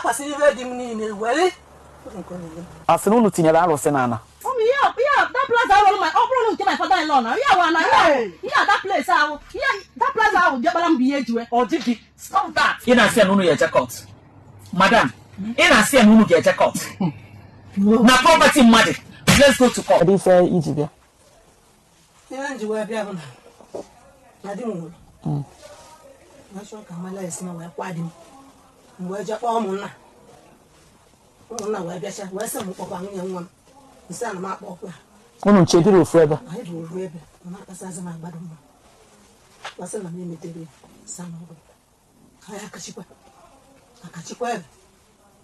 was even in the way. As soon as you are Senana. Oh, yeah, that place I will my operation to my father-in-law. Yeah, that place out. Yeah, that place out. Jabalam be or Jiki. Stop that. In a sen, you check Madam, in a sen, you get a cut. Now, property money. Let's go to court. This is easy. You were there. I didn't know. I shall come my last now. Why didn't you? Just all Mona wa bia sha wa sam ko kwa nyan wam nsa na ma kpọ kwa Onu chediro forever. I do rebe na kasa za ma gbadu mo wasa na me metere sam no aya akachikwa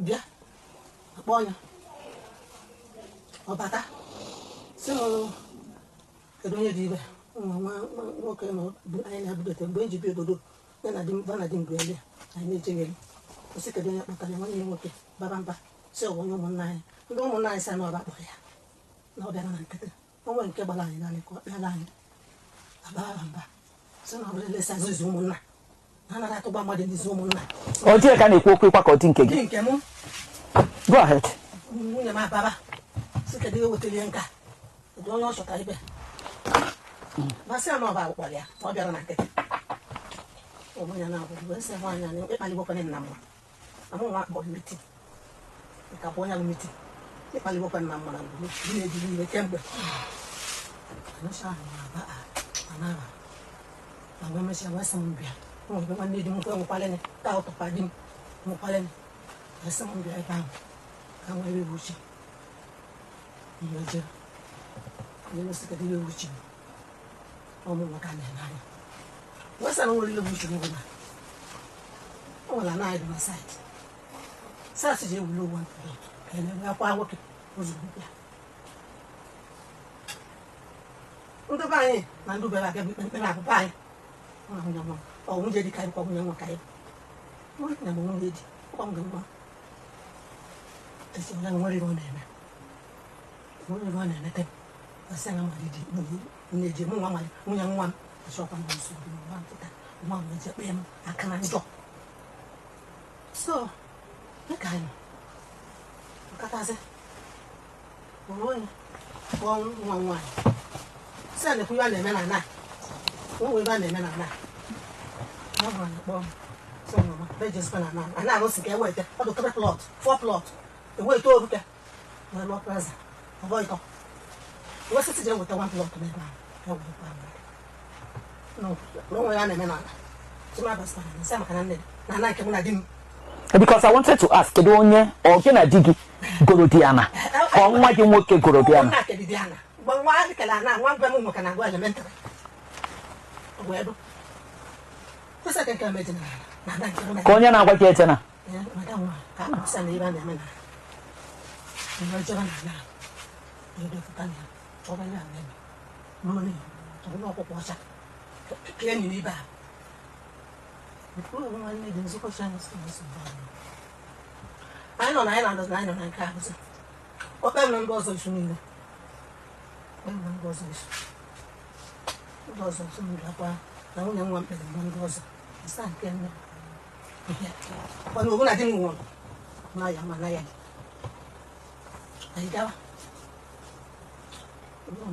bia akponya obata simo edonye dibe nwa ke no ai na budete mgbe nji bi ododo na dim bana dim gwele ai ne jengeli osike donya kpakale nwanne nwoke babamba so wonyo munai ndo munai sa no ba boya no be na nkete onwe nke gbala anyị na ko bịala anyị abamba so no be le sa zuzu munna ana ra to ba mmadụ ndị zuzu munna O tie ka na-ekwu okwu kwa ka oti nke gị. nke mu Go ahead. nwunye ma baba sike dị wetele nka do onye ọchọta ibe basi ama ba akwụkwọ ya ọ bịara na nkete omunya na abụ ese nwanyị anyị ịkpaligbo kwa nna m amụ nwa akpọ miti ka ponya miti ịkpaligbo kwa nna m na mbụ ihe dị ihe kemgbe anasha ba anara agwa mesha wasa mbia o be nwanne di m kwa nkwale ne ka ụtọ pa di m nkwale ne wasa mbia ebe ahụ ka nwa ebe wuchi nyeje nyeje sika dị wuchi ọmụ maka na n'anya wasa na nwere wuchi n'ụwa o wala na ịdị na site sasa je wulo wan ene ya kwa woke ozugbo ya ndo banye na ndo bela ke bi na papa anyị na hunya mo o unje di kai kwa hunya mo kai na mo ngi di kwa ngo mo ese na ngori ro nene ngori ro nene te asa na mari di ni je mo nwa munya nwa so kwa mo so di mo ntata mo mo je pe mo akana ndo so okay kataze oronye nwa sane ku ya na eme na na we ba na eme na na no ba na bom so no be just na na ana no sike we te o do 3 plot 4 plot e we to oruke na lo plaza avoid to we se je we te 1 plot na ba e we pa no we ya na eme na na so ma ba sta na se maka na na ke mu na dim. Because I wanted to ask, kedu onye o ke na digi Gorodiana? O nwa gị nwoke Gorodiana. Na ke Diana. Gba nwa kala na nwa gba mu maka na go elementary. Ogwedo. Kusa ke ka meje na na ke na. Ka onye na-agwa gị ete na. Madam wa ka ma sa na iba na me na. Ni jo na na. Ni do futa ni. O ba ya na me. No ni. To no ko ko sa. Ke ni ba. Before I made the super channels, I know 909 cars. What I'm goes on to me. When one goes on, goes on to me. I only want to one goes. It's not getting me. But we're not doing one. My young man, I go.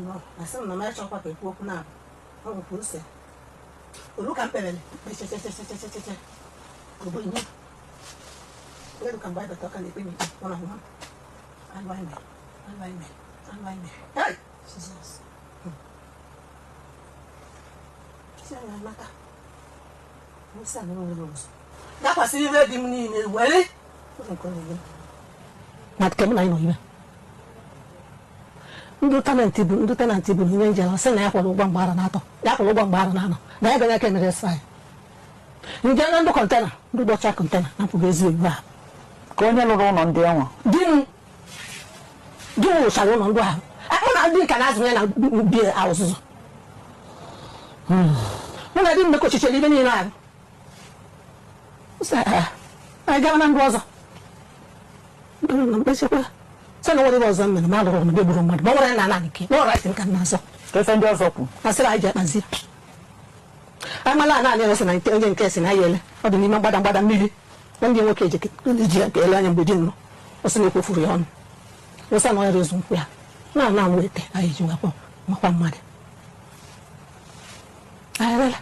No, I saw no match of what they walk now. Oh, who's it? Look at Pebble. Go in. Let me come by the talk and the one on one. Unwind me. Hey! Jesus. That was even dim well. Not coming, I know you. Ndo tenant bu ni nje se na yakwo lugba mgbara na ato yakwo lugba mgbara na ano na ebe na ke mere sai nje na ndo container ndo docha container na pugo ezi egba Ka onye lụrụ ụlọ ndị enwe. Dinu shawo no ndo ha na di kana azu na bi awuzuzu na di mmeko chicheli ibe ni na usa ai ga na ndo ọzọ na mbechekwa sana wori was men ma lo no be buru mad ba wora na na nke no right kan na so Ka se ndị ọzọ kwu. asira aja na zi amala na na se na nke onye nke se na yele o dị n'ime gbada mmiri ndị nwoke ejeke ndị ji nke ele anya mgbe di nọ ọsị na-ekwofuru ya ọnụ wesa na ọya rezu nkwụ ya na nwete anyị ji wakwa makwa mmadụ ayarela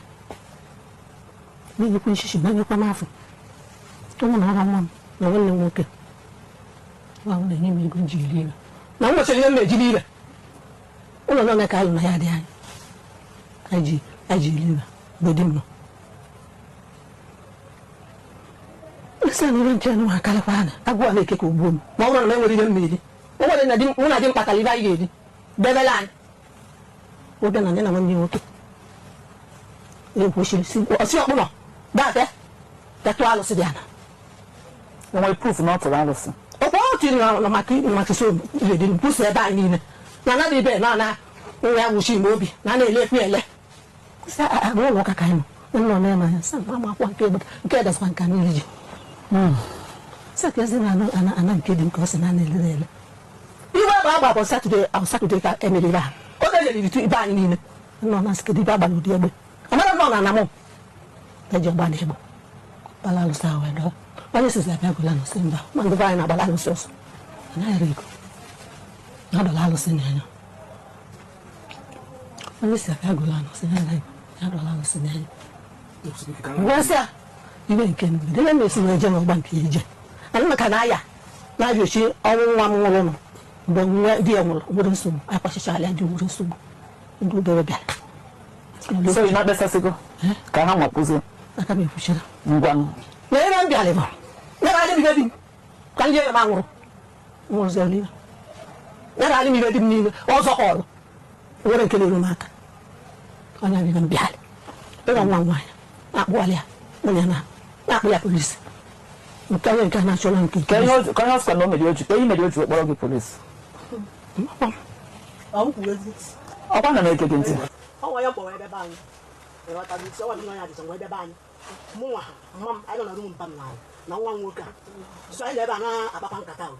na-enyekwa nshishi na-enyekwa n'afọ ụmụ na ọra nwa m na nwanne m nwoke ahụ na-enye m ego ji iri ire na nwechara ihe m na-ejiri ire ụlọ nọ ka alụ na ya dị anyị ji iri ire mgbe di m nọ isi na ire nche nwa akarịkwa anya agụwa na-eke ka ugbuo m ma ọ bụrụ na m enwere ihe mmiri o nwere na mụ na di m kpatara ibe anyị ga-eri debela anyị oge na ndị na nwanne nwoke ekwesịrị si ọsị ọkpụnọ date tetụ alụsị dị ana enwe proof na ọ tụrụ alụsị ọkwa ọ tiri na maka so ihe dị mkpusi ebe anyị niile na anaghị ibe na nwa ya nwụchi mgbe obi na na-elekwu ele ụlọ ụka ka anyị nọ nọ na-eme anya sa ma akwa nke edesịkwa nka mmiri ji sekezi na ana nke dị nke ọ sị na na-elere ele iwe bụ agba bụ satọde ka emeriri ha o delere ibe anyị niile nọ na skedị ibe agba n'ụdị egbe amara nọ na anamụ eji ọgba n'egbe gbala alụsị ahụ edo onye sizi abịa gwụla n'ụsị mba ma ndị anyị na-agbala alụsị ọsọ anaghị ego na ọdọla alụsị n'anya onye si abịa gwụla n'ụsị ya dọla alụsị n'anya ngwasị a iwe nke mgbe debe na-esi na eje n'ọgba nke eje anyị maka na aya na-abịa ochi ọnwụ nwa m nwụrụ nọ mgbe nwa di ya nwụrụ nwere nsogbu akwachicha ala dị nwere nsogbu ndị obere bịara so ị na-akpesasịgo ka ha nwakpụzie aka m ekwuchara ngwa na ebe m bịara ịba nyere adị m ihe di m ka ndị enye m anwụrụ nwụrụzi olive nyere adị m ihe di m niile ọzọ ọrụ nwere nke na-eru m aka onye abịa m bịara ịga nwa nwaanyị na-akpụghalị ya onye na-akpụ ya polisi nke onye nke na-achọrọ nke ka ihe ọsịkwa na o mere oji ka ihe mere oji kpọrọ gị polisi ọkwa na na-eke gị ntị ọnwa ya mkpọrọ ebe anyị ịghọtara isi ọnwa dị ọnya dịcha nwa ebe anyị mụ nwa mma m anyị nọ na rum mpa m na nwa m nwoke a so anyị na-ebe a na-akpakwa nkata ahụ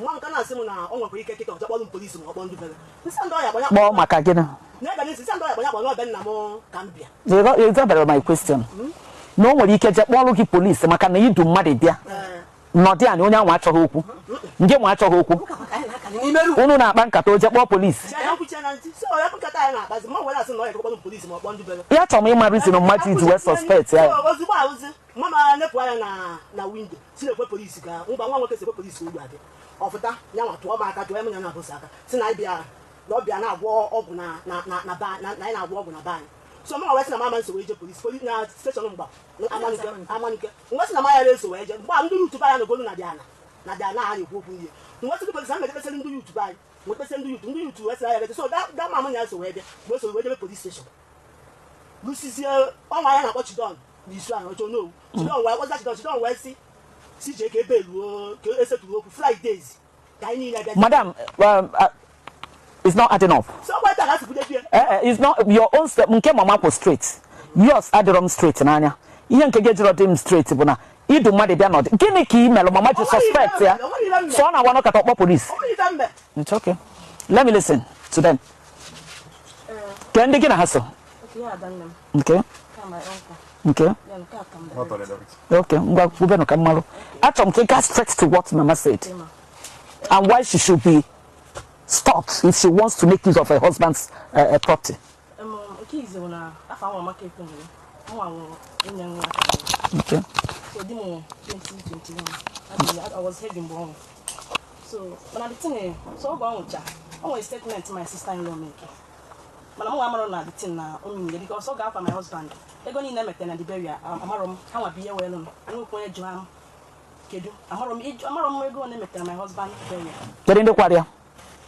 nwa m ka na-asị m na ọ nwekwara ike kịta ọjọ kpọrọ m polisi ma ọ kpọ ndị bere nsị ndị ọya gbanya kpọọ maka gịnị na-ebe n'isi nsị ndị ọya gbanya gbanya ọbịa nna m ka m bịa you got my question na o nwere ike je kpọrọ gị polisi maka na idu mmadụ bịa nọdị anyị onye ahụ achọghị okwu ndị mụ achọghị okwu unu na-akpa nkata oje kpọọ polisi ya chọrọ m ịma rizin mmadụ iji wee suspect ya so m wesi na mama nso weje police na station mgba amanike nwesi na maya reso weje mgba ndị YouTube anya n'ogolu na diana anyị ekwu okwu ihe nwesi ndị police na mejepese ndị YouTube anyị nwepese ndị YouTube wesi anya reso so that mama nya so weje weje police station lusizie ọnwa ya na-akpọ Chidon n'isu ahụ ocho no Chidon wee kpọza Chidon wee si je ka ebe luo ka eseturu okwu Fridays ka anyị niile bịa madam it's not adding up. So why that has to be there? It's not your own step. Nke mama ko straight. Yours adịrọ straight n'anya. Ihe nke gị jụrụ dị straight bụ na idu mmadụ bịa n'ọdị. Gịnị ka ị mere mama ji suspect ya? So ọ na-agwa n'ọkata ọkpọ police. It's okay. Let me listen to them. Ke ndị gị na ha so? Okay. Okay. Okay. Ngwa kwubenu ka mmalụ. Achọrọ m ka ị gaa straight to what mama said. And why she should be stopped if she wants to make use of her husband's property. Okay. I was heading born. So when I did so go on statement my sister-in-law make. But I'm going to the thing now because so go for my husband. They go in them at the barrier. Amarom, how I be well. I know where Joam Kedu. Amarom go and meet my husband barrier. Get in the quarter.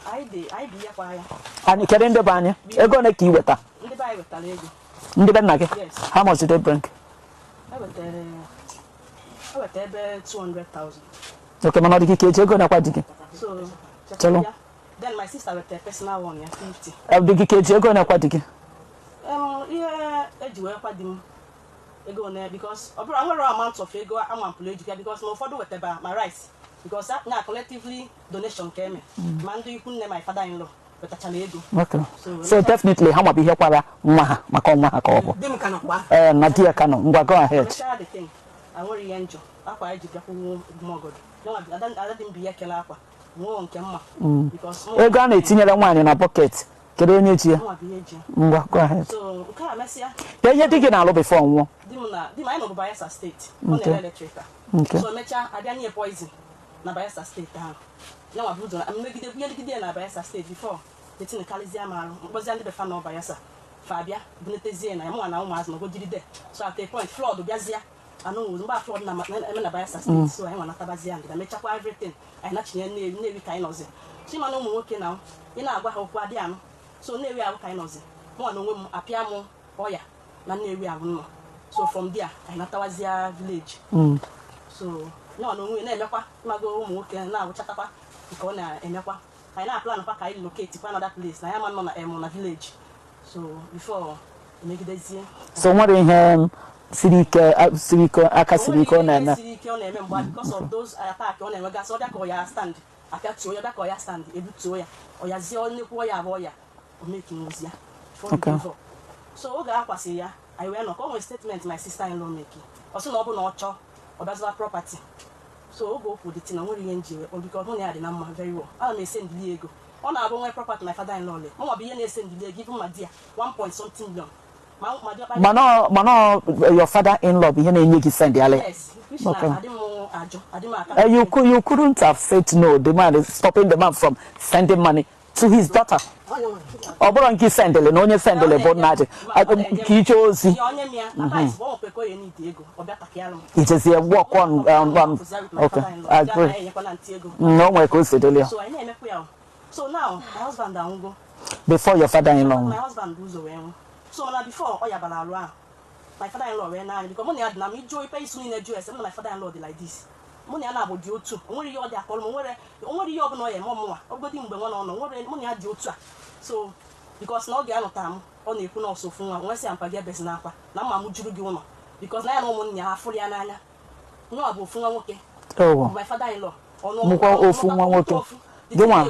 I be a choir. And you get in the banner. You're going to keep with her. In the Bible, with a lady. In the banner? Yes. How much did they bring? I would tell 200,000. Okay, man, you're going to quite. So, then my sister with a personal one, 50. I'll be you're going to quite. Yeah, you work with him. You go there because I'm amount of ego, I'm political because no father whatever my rights. Because now collectively donation came. Man, do you couldn't my father-in-law with a channel. Okay. So definitely, how much be here? Maha, Macoma, Nadia Cano. Go ahead. anwere ihe njọ akwa eji bịakwuo mọgọdụ adadị mbi ya kele akwa nwụọ nke mma ego a na-etinyere nwaanyị na bọket kedu onye ji ya ngwa go ahead so nke a mesịa ka ihe dị gị na-alụ before nwụọ di m anyị nọ bụ Bayelsa steeti ọ na-ere eletrika so emechaa abịa nye poizin na Bayelsa steeti ahụ ya nwa bụ ụzọ mmegide na Bayelsa steeti before etinekalizia m arụ mkpọzia ndị befa na Bayelsa fa abịa bunetezie na ya mụnwa na ụmụazụ nọgojiri de so at a point flood bịazịa anụ mgbe flood na-eme na Bayelsa steeti so anyị nwa natabazia ndịda mechakwa everything anyị nachinye Nnewi ka anyị nọzi chima na ụmụ nwoke na ị na-agwa ha okwu adị anụ so Nnewi ahụ ka anyị nọzi mụnwa na onwe m apịa m ọya na Nnewi ahụ nọ so from there anyị natawazia village so nọ na onwe na-emekwa mago ụmụ nwoke na-agwụchatakwa nke ọ na-emekwa anyị na-aplan kwa ka anyị locate kwa another place na ya ma nọ na village so before emegidezie so nwere ihe siri ike aka siri ike ọ na-eme mgbe because of those attack ọ na-enwegasị ọbịa ka ọ ya stand apịatuo ya bịa ka ọ ya stand ebutuo ya ọ yazie nnekwu ya abụọ ya o mekinwozi ya so oge a kwasịrị ya anyị wee nọ ka o nwere statement my sister in law make ọ sị na ọ bụ na ọ chọọ ọ bịazụwa property so oge okwu dị na nwere ihe njiwe biko mụ na ya dị na mma very well ana m ese ndili ego ọ na-abụ nwee property my father in law le mụ bụ ihe na-ese ndili ego ibu ma di ya 1.something million mana your father in law bụ ihe na-enye gị send yale you couldn't have said no. The man is stopping the man from sending money to his daughter. Ọ bụrụ nke sendele na onye sendele bụ nnaji ka ije ozi ijezie work on okay I agree no nwere ka o si dele so now my husband anwụgo before your father in law my husband ụzọ wee nwụ so na before ọ yabara arụ ahụ my father in law wee naanị because mụ na ya dị na m ijụọ ipe isu niile jụ ese mụ na my father in law dị like this mụ na ya na-abụ dị otu o nwere ihe ọ dị akọrọ m o nwere ihe ọ bụla ọ ya eme ọmụnwa ọgodi mgbe nwa na ọnọ mụ na ya dị otu a so because na ọ ga-anụta m ọ na-ekwu na ọsọ ofu nwa nwesị ya mpa gị ebezi n'akwa na mma m juru gị ụlọ because na ya na ụmụnne ya ha fụrụ ya n'anya nwa bụ ofu nwa nwoke my father in law mụkwa ofu nwa nwoke dị nwa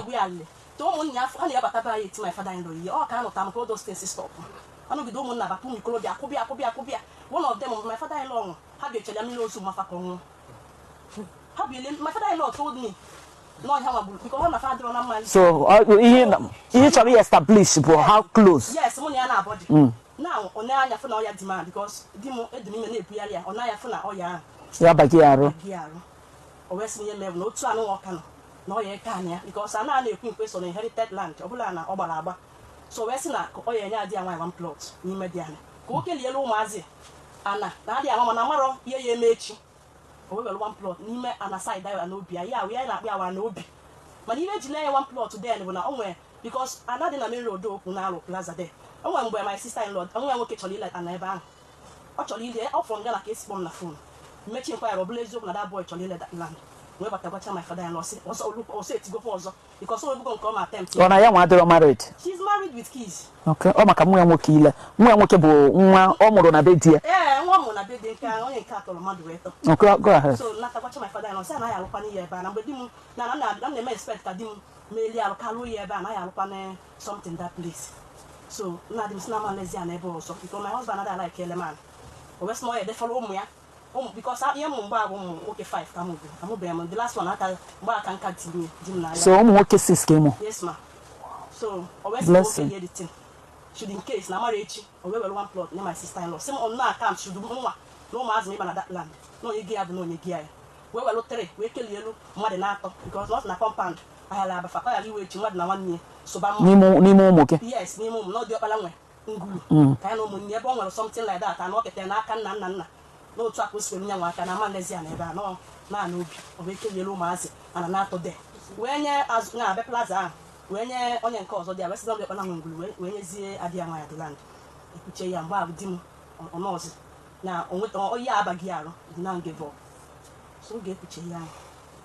to ụmụnne ya ha na-abata ba ya eti my father in law ihe ọ ka anụta m ka those things stop anụgide ụmụnna bata ụmụ ikolobịa akwụbịa one of them my father in law nwụ ha bịachara ya mmiri ozu mafa ka ọnwụ ha bịele my father in law told me no ha nwa gburu because ọ na fa adịrọ na mma so ihe chọrọ establish bụ how close yes mụ na ya na-abọdị now ọ na-anya fụ na ọ ya dị ma because di m edu m ime na-ebugharị ya ọ na-anya fụ na ọ ya ya baghị arụ o wee sị ihe mere na otu anụ ọka nọ na ọ ya eke anya ya because a na-ekwu nkwe so na inherited land ọ bụla na ọ gbara agba so wee sị na ọ ya enye adị ya nwaanyị one plot n'ime dị anya ka o kelielu ụmụazị ana na adị ama mana amarọ ihe ya eme echi o wee were one plot n'ime ana side ya na obi ya ya na-akpị awa na obi mana ihe eji na ya one plot den bụ na o nwere because ana dị na main road okwu na arụ plaza de o nwere mgbe my sister in law onwe nwoke chọrọ ile ana ebe ahụ ọ chọrọ ile ọ fọrọ nga na ka esi kpọm na fon mmechi nkwa ya ọ bụla eziokwu na that boy chọrọ ile that land wee batagwacha my father in law ọsọ etigokwa ọzọ because o ebugo nke ọ ma attempt ọ na ya nwa adịrọ married she's married with kids okay ọ maka nwa ya nwoke ile nwa ya nwoke bụ nwa ọ mụrụ na be di ya nwa mụrụ na be di nke onye nke atọrọ mmadụ wee tọ okay go ahead so natagwacha my father in law sị anaghị alụkwa n'ihe ebe a na mgbe di m na na-eme expect ka di m meeli alụ kalụ ihe ebe a anaghị alụkwa na something that place so nna di m si na ama nlezi ya na ebe ọzọ because my husband anaghị like eleman o wee sị na ọ ya edefọrọ ụmụ ya because ihe mụ mgbe abụ ụmụ nwoke 5 ka mụ bụ amụbeghị m the last one aka mgbe aka nka tinye di m na ya so ụmụ nwoke 6 ka ịmụ yes ma so o wee sị nwoke ihe dị tin should in case na amara echi o wee were one plot nye my sister in law sị m on na account should nwa na ụmụazị m ịba na that land na onye gị ya bụ na onye gị ya wee were 3 wee kelie elu mmadụ na-atọ because not na compound ahịala abafa ka ya iwe echi mmadụ na nwanne ya soba n'ime ụmụ gị yes n'ime ụmụ na ọ dị ọkpara nwe ngulu ka ya na ụmụnne ebe ọ nwere something like that na ọ ketara n'aka nna n'otu aka o si nye nwa aka na ama nlezi ya na ebe a nọ naanị obi ọ bụ ekelielu ụmụazị ana na-atọ de wee nye azụ na abịa plaza ahụ wee nye onye nke ọzọ dị ya wee sị na ọ ọkpara nwe ngulu wee nyezie adị ya nwa ya dị land ekwuchie ya mgbe ahụ di m ọnọzi na onweta oyi abaghị arụ dị na nge bọl so oge ekwuchie ya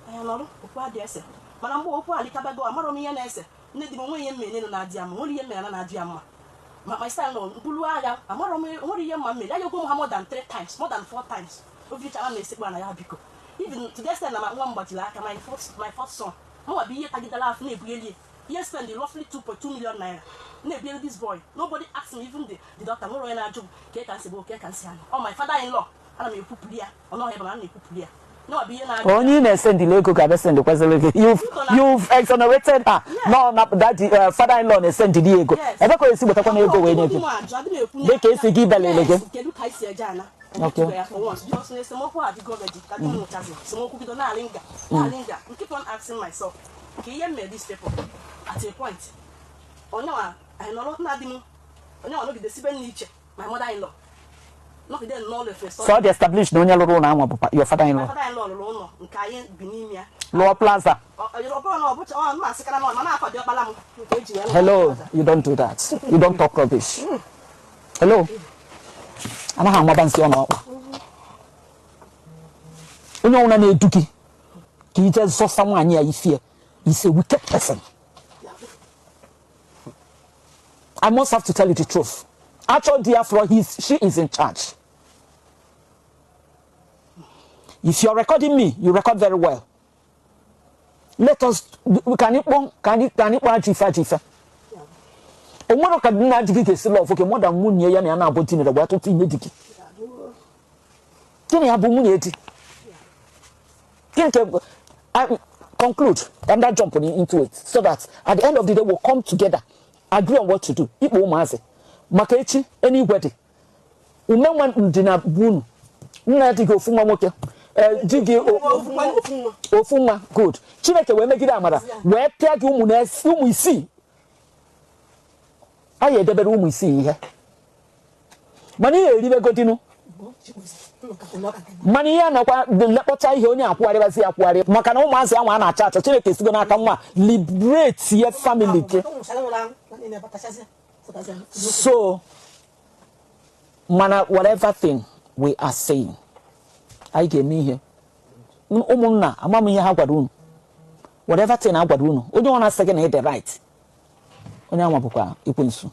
anya nọrụ okwu adị ese mana mgbe okwu alikabago amarọ m ihe na-ese nne di m onwe ihe mmere nụ na-adị ya mma nwere ihe mmere na na-adị ya mma my style no bulu agha amarọ m nwere ihe mma mmere ya ogwo ha more than 3 times more than 4 times obichara na-esekpa na ya biko even to the extent na nwa m gbajiri aka my first son mwa bụ ihe tagidala afọ na-ebugheli ihe spend roughly 2.2 million naira na-ebugheli this boy nobody asked me even the doctor nwere onye na-ajụ ka ka nsi bụ ka nsi anya oh my father in law ana m ekwupụlia ọnụ ọhịa bụ na ana ekwupụlia no be na onye na-send the ego ka be send kwesịrị gị you've exonerated her no that father-in-law na-send the ego ebe ka esi gbetakwa na ego wee nye gị dị ka esi gị ibelele gị kedu ka isi eje ana okay just na esemokwu adịgo ready ka dị mụchazi esemokwu bido na alinga keep on asking myself ka ihe mere these people at a point onye wa I know na dị m onye wa nọgide sibe n'iche my mother-in-law nọgide n'ụlọ efe so they established na onye lụrụ ụlọ anwa bụ your father-in-law father-in-law lụrụ ụlọ nke anyị bi n'ime ya Law Plaza. Hello, you don't do that. You don't talk rubbish. Hello. I'm not going to go. You know, when I do it, he just saw someone here. He's a wicked person. I must have to tell you the truth. Actually, therefore, she is in charge. If you're recording me, you record very well. Let us can it jifa. O mo ka na digi ke silo fo ke more than munye ya na aboti ne da wa to tinye digi. Kini abu munye di. Kini ke I conclude and that jump into it so that at the end of the day we'll come together, agree on what to do. Ipo umaze. Maka echi anybody. Umenwa ndina bunu. Nna digi ofuma nwoke. Digi ofuma good. Chineke we megide amara we pia gi umu na umu isi aye debere umu isi ihe mani eribe godinu mani ya na kwa lepota ihe onye akwari bazi akwari maka na umu azi anwa na acha Chineke sigo na aka nwa liberate your family ke so mana whatever thing we are saying I get me here umunna amamu ihe ha gwara unu whatever thing I gwara unu onye wana second hit the right onye anwa bụkwa ikwensu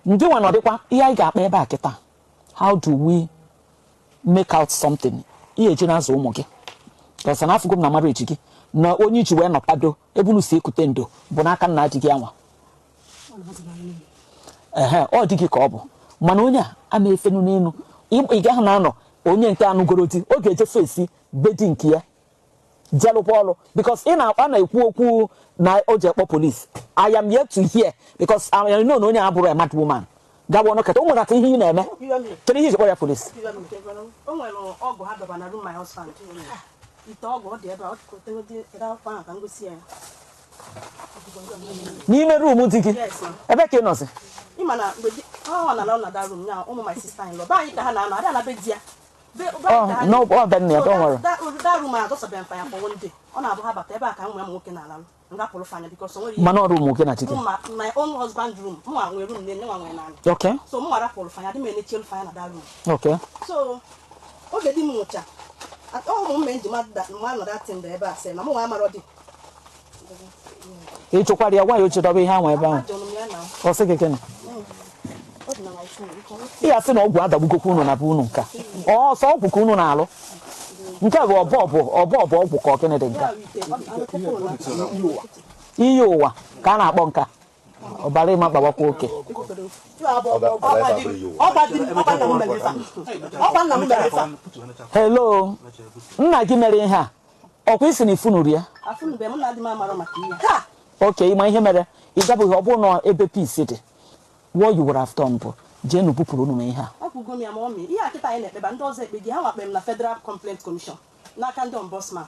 ndị nwa nọdịkwa ihe anyị ga-akpa ebe a kịta how do we make out something ihe eji na-azụ ụmụ gị because na afụgo m na marriage gị na onye iji wee nọpado ebe unu si ekute ndo bụ n'aka nna dị gị anwa ọ dị gị ka ọ bụ mana onye a ama efenu n'elu ị gaghị na anọ onye nke anụgoro di oge eje fesi bedi nke ya jelu polo because in a na-ekwu okwu na oje kpọ police I am yet to hear because I know onye abụrụ a mad woman gawo no keta o nwere ihe ị na-eme kedu ihe kpọ ya police o nwere ọgụ ha dọba na room my husband ite ọgụ ọ dị ebe ọ kotere dị ka ka ngosi ya n'ime room dị gị ebe ka ị nọzi imana mgbe ọ na na that room now ụmụ my sister in law ba anyị ka ha na ada na be dia no then don't worry that room just been fire for one day ọ na-abụ ha bata ebe a ka nwe m nwoke na ala nga pụrụ fanya because o nwere mana room nwoke na chike my own husband room mụ nwe room nne nwa nwe na ala okay so mụ nwara pụrụ fanya dị m enechelu fanya na that room okay so oge di m nwụcha ọ mụ mbe njima nọ that thing ebe a sị na mụ nwa amara dị ị chọkwara ya gwa ya oche dobe ihe anwa ebe ahụ ọ sị keke na ihe asị na ọgwụ adagbugokwu unu na bụ unu nka ọsọ ọgwụ ka unu na-alụ nke bụ ọbọ ọgwụ ka ọkene dị nka iyi ụwa ka a na-akpọ nka ọbara ịma gbawakwa oke hello nna gị mere ihe a ọkwa isi na ifunuru ya oke ịma ihe mere ị gabụghị ọ bụrụ na ebe peace dị what you would have done bụ jee nu bupụrụ unu ihe a akwụgo m ya ma ọmị ihe akịta anyị na-ekpeba ndị ọzọ ekpe gị ha wakpe m na Federal Complaint Commission n'aka ndị ombudsman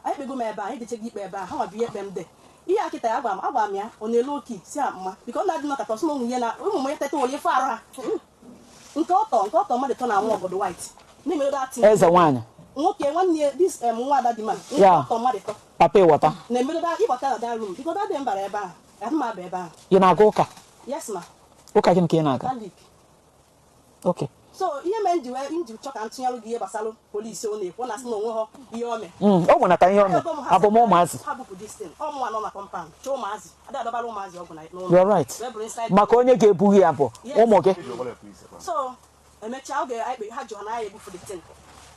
anyị kpego m ebe a anyị decheghị ikpe ebe a ha nwabi ihe ekpe m dị ihe akịta ya agwa m ya ọ na-elu oke si mma biko na adị m kata ọsụmụ ihe na ụmụ m teta onye fe arụ ha nke ọtọ mmadụ tọ na nwa obodo white n'ime dat eze nwaanyị nwoke nwanne dis nwa ada dị ma ọtọ mmadụ tọ papa ịghọta na-emedoda ịgbata na that room biko dadị mbara ebe a adị m aba ebe a ị na-aga ụka yes ma ụka gị nke ị na-aga okay so ihe mere nji chọ ka ntụnyelụ gị ihe gbasara polisi ọ na-ekwu na asị na onwe ha ihe o mee o nwenata ihe o mee abụm ụmụazị ha bụpụ distin ọmụnwa nọ na kọmpaụnd chọọ ụmụazị adị adọbara ụmụazị ọgwụ na n'ụlọ you're right maka onye ga-ebughị ya bụ ụmụ gị so emechaa oge anyị ha jụrụ na ya ebufu distin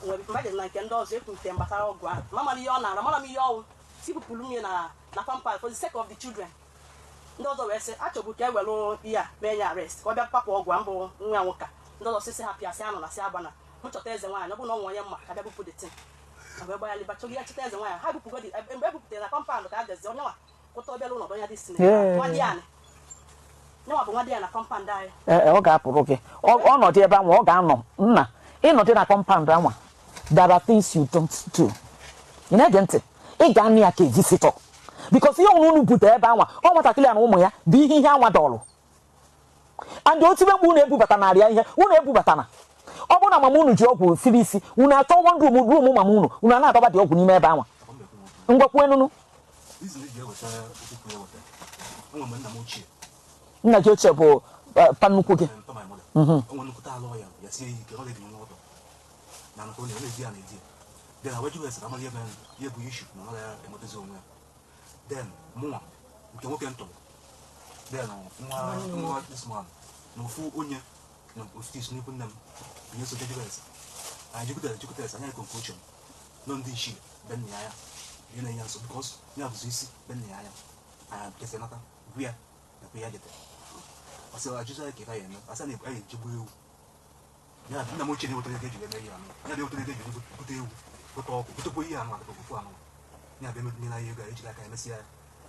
nwere mmadụ na nke ndị ọzọ ekwute gbasara ọgwụ ahụ mama ihe ọ na-ara mara m ihe ọnwụ si bupụrụ m na kọmpaụnd for the sake of the children ndị ọzọ wee sị achọbụ ka e were ihe a mee ya arrest ka ọ bịa papụ ọgwụ mbụ nwa nwoke Ndo sisi happy ase ano na se agba na. Mo chota eze nwa no bu no won ye mma ka be bu the thing. Abe gba ya liba chogi ya chota eze nwa ha bu go di embe bu te na compound ka deze onye wa. Ko to be lu no do ya dis ne. Wa di ane. No wa bu wa di na compound ai. O ga-apụrụ gị ọnọdụ ebe ahụ ọ ga-anọ nna ịnọdụ na compound ahụ there are things you don't do ị na-ege ntị ị ga-anụ ya ka visitor because ihe ọnụ unu bute ebe ahụ ọ nwatakịrị na ụmụ ya bụ ihe anwa dọlụ and otu mgbe unu ebubata narịa ihe unu ebubatana ọ bụrụ na mama unu ji ọgwụ siri isi unu achọ room mama unu na-adọba dị ọgwụ n'ime ebe ahụ ngwakwu enunu nna gị ochie bụ panukwu gị then more we can work then this man no full onye no office ni kun nam you so device I do that and conclusion non this shit ben ya you know so because you have this ben ya I just another we are the way I get it so I just like if I am as an I jibu ya na mo chini wotoye keju na ya ya de wotoye keju put you put boy ya ma ko anu ya be me na you guys like I miss ya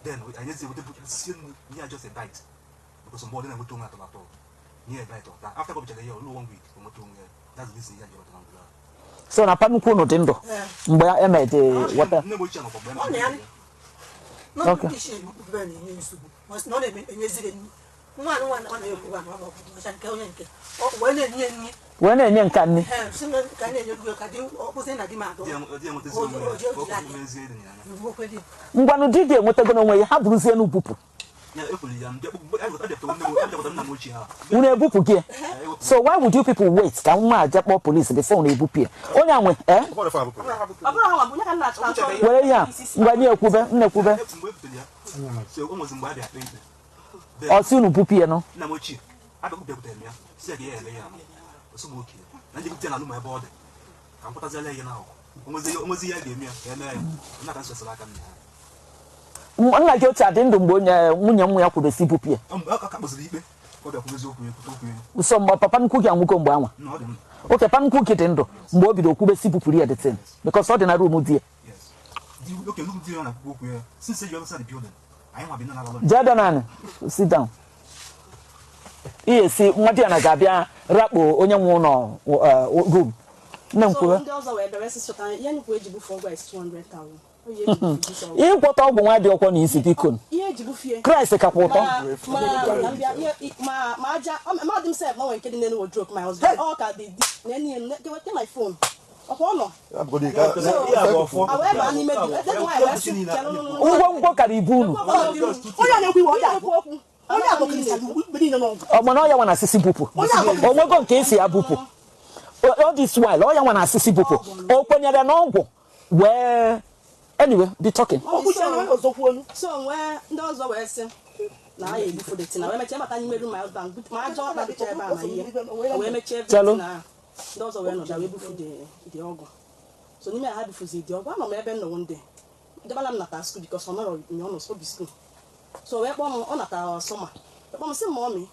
then I just would put sin ya just a bite because more than I would to at all near bite of that after go to the no 1 week from that's this ya you so na panukwu no dị ndụ mgbe ya emede wata no mo channel problem no okay was not enyezire nwa na ekwu ana ọ bụ nke onye nke ọ wee na-enye nni wee na-enye nka nni si na ka na-enye gị ka dị ọkpụsị na dị ma adọ ngwanụ di dị enwetago n'onwe ya ha bụrụzie n'ubupụ unu ebupụ gị so why would you people wait ka nwa aja kpọọ police before unu ebupụ ya onye anwe were ya ngwa nye ekwube nna ekwube ọ sị unu bupụ ya no nna gị ochie adị ndụ mgbe nwunye nwa ya kwuru esi bupụ ya so mgbe papa nnukwu gị anwụgo mgbe anwa oke papa nnukwu gị dị ndụ mgbe o bido okwube si bupụrụ ya dịtin because ọ dị na room di ya jee naanị sit down ihe si nwa di ya na ga-abịa rakpo onye nwe ụlọ room nne m kwuru ịkwọta ọgwụ nwa dị ọkwọ n'isi biko Kraịst ka kwụ ụtọ ngwongwo kara ibu unu ọgbana ọya nwa na asịsị bupụ onwego nke esi ya bupụ all this while ọya nwa na asịsị bupụ o kwenyere n'ọgwụ wee anyway be talking so where those are say na ya ebufu de tina we meche mata ni meru my husband ma ajo na de chebe ma ye we meche na those are no da we ebufu de ogo so ni me ha ebufu de ogo no me ebe no one day de bala na ta school because honor me on so be school so we kpom on na ta summer we kpom say mommy